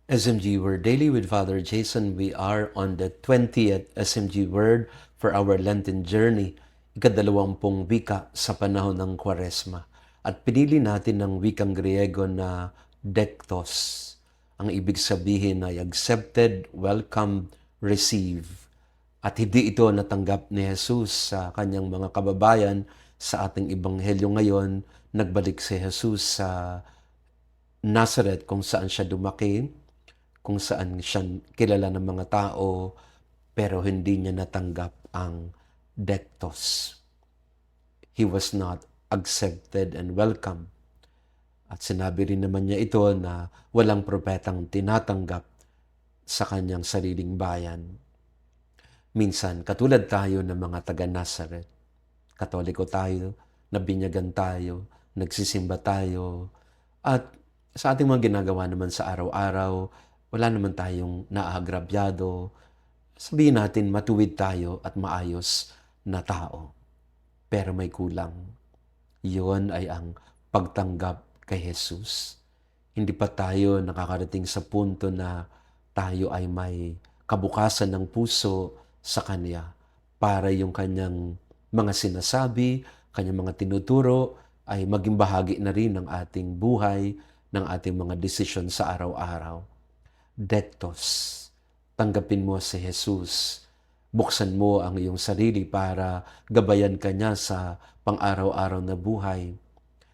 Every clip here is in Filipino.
SMG Word Daily with Father Jason. We are on the 20th SMG Word for our Lenten journey, ikadalawampung wika sa panahon ng Kwaresma. At pinili natin ng wikang Griego na dektos. Ang ibig sabihin ay accepted, welcome, receive. At hindi ito natanggap ni Jesus sa kanyang mga kababayan. Sa ating ebanghelyo ngayon, nagbalik si Jesus sa Nazareth kung saan siya lumaki, kung saan siya kilala ng mga tao, pero hindi niya natanggap ang dektos. He was not accepted and welcome. At sinabi rin naman niya ito na walang propetang tinatanggap sa kanyang sariling bayan. Minsan, katulad tayo ng mga taga-Nazareth, Katoliko tayo, nabinyagan tayo, nagsisimba tayo, at sa ating mga ginagawa naman sa araw-araw, wala naman tayong naagrabyado. Sabihin natin matuwid tayo at maayos na tao. Pero may kulang. Iyon ay ang pagtanggap kay Jesus. Hindi pa tayo nakakarating sa punto na tayo ay may kabukasan ng puso sa Kanya para yung Kanyang mga sinasabi, Kanyang mga tinuturo ay maging bahagi na rin ng ating buhay, ng ating mga desisyon sa araw-araw. Dektos, tanggapin mo si Jesus. Buksan mo ang iyong sarili para gabayan ka niya sa pang-araw-araw na buhay.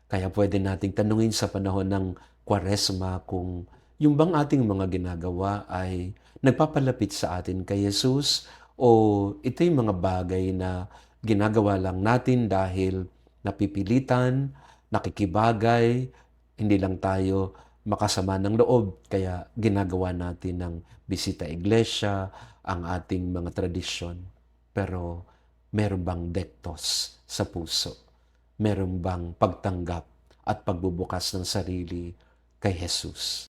Kaya pwede nating tanungin sa panahon ng Kwaresma kung yung bang ating mga ginagawa ay nagpapalapit sa atin kay Jesus o ito yung mga bagay na ginagawa lang natin dahil napipilitan, nakikibagay, hindi lang tayo makasama ng loob, kaya ginagawa natin ng bisita iglesia, ang ating mga tradisyon. Pero meron bang dektos sa puso? Meron bang pagtanggap at pagbubukas ng sarili kay Jesus?